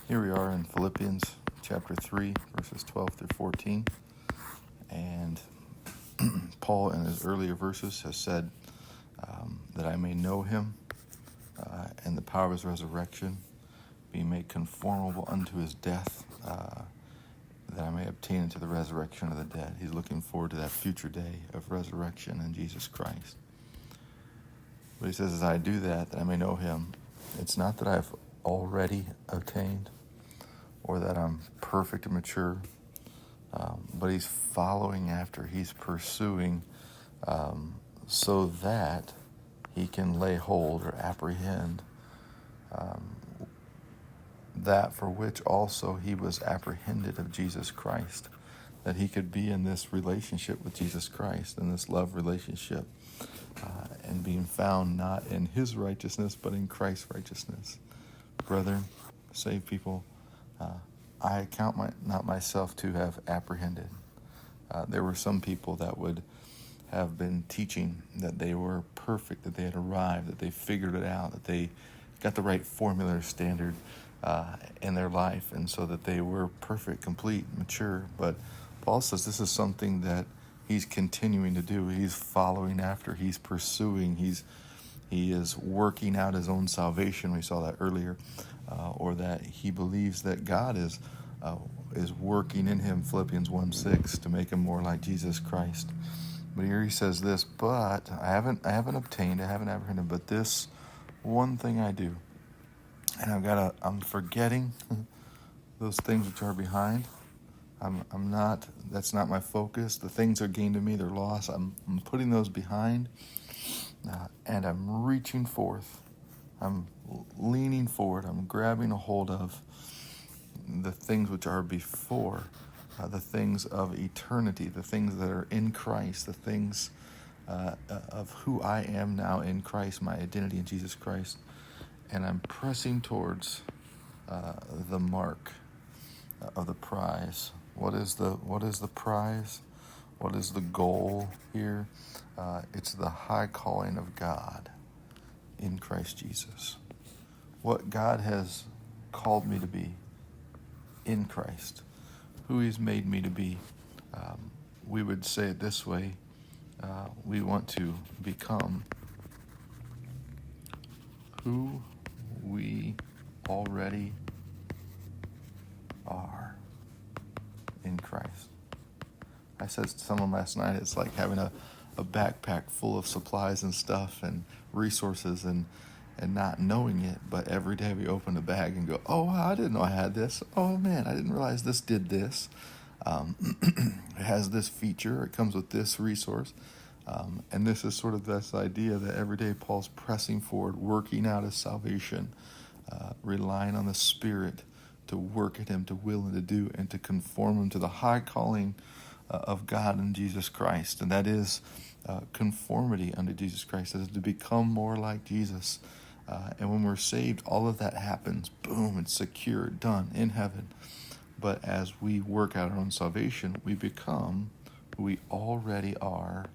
Here we are in Philippians chapter 3, verses 12 through 14. And Paul, in his earlier verses, has said that I may know him and the power of his resurrection, being made conformable unto his death, that I may obtain into the resurrection of the dead. He's looking forward to that future day of resurrection in Jesus Christ. But he says, as I do that I may know him, it's not that I've already obtained or that I'm perfect and mature, but he's following after, he's pursuing, so that he can lay hold or apprehend that for which also he was apprehended of Jesus Christ, that he could be in this relationship with Jesus Christ, in this love relationship, and being found not in his righteousness, but in Christ's righteousness. Brethren, saved people, I account not myself to have apprehended. There were some people that would have been teaching that they were perfect, that they had arrived, that they figured it out, that they got the right formula or standard in their life, and so that they were perfect, complete, mature. But Paul says this is something that he's continuing to do. He's following after, he's pursuing, he is working out his own salvation. We saw that earlier, or that he believes that God is working in him, Philippians 1:6, to make him more like Jesus Christ. But here he says this, but I haven't obtained, I haven't apprehended, but this one thing I do, and I'm forgetting those things which are behind. I'm not, that's not my focus. The things are gained to me, they're lost. I'm putting those behind, and I'm reaching forth. I'm leaning forward. I'm grabbing a hold of the things which are before, the things of eternity, the things that are in Christ, the things of who I am now in Christ, my identity in Jesus Christ. And I'm pressing towards the mark of the prize. What is the prize? What is the goal here? It's the high calling of God in Christ Jesus. What God has called me to be in Christ, who he's made me to be. We would say it this way, we want to become who we already are in Christ. I said to someone last night, it's like having a backpack full of supplies and stuff and resources and not knowing it, but every day we open the bag and go, oh, wow, I didn't know I had this. Oh, man, I didn't realize this did this. It has this feature. It comes with this resource. And this is sort of this idea that every day Paul's pressing forward, working out his salvation, relying on the Spirit to work at him, to will and to do, and to conform him to the high calling of God in Jesus Christ. And that is conformity unto Jesus Christ. That is to become more like Jesus. And when we're saved, all of that happens. Boom, it's secure, done, in heaven. But as we work out our own salvation, we become who we already are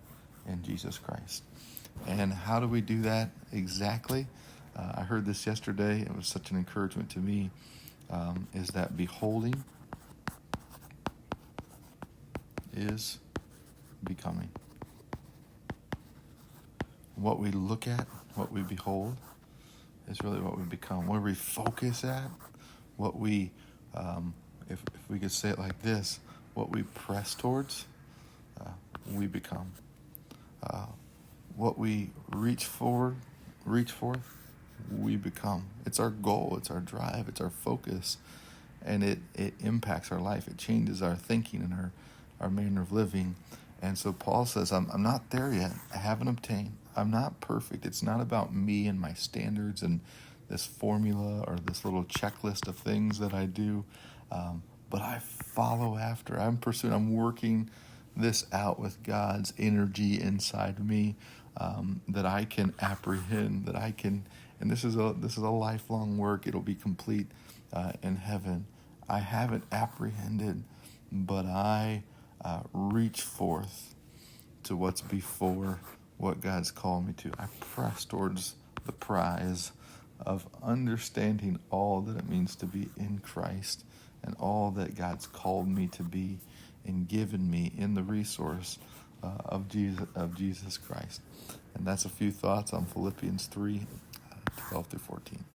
in Jesus Christ. And how do we do that exactly? I heard this yesterday. It was such an encouragement to me, is that beholding is becoming. What we look at, what we behold, is really what we become. Where we focus at, what we, if we could say it like this, what we press towards, we become. What we reach forth, we become. It's our goal, it's our drive, it's our focus, and it impacts our life. It changes our thinking and our manner of living. And so Paul says, I'm not there yet. I haven't obtained. I'm not perfect. It's not about me and my standards and this formula or this little checklist of things that I do. But I follow after. I'm pursuing. I'm working this out with God's energy inside me, that I can apprehend, that I can. And this is a lifelong work. It'll be complete in heaven. I haven't apprehended, but I reach forth to what's before, what God's called me to. I press towards the prize of understanding all that it means to be in Christ and all that God's called me to be and given me in the resource of Jesus Christ. And that's a few thoughts on Philippians 3, 12 through 14.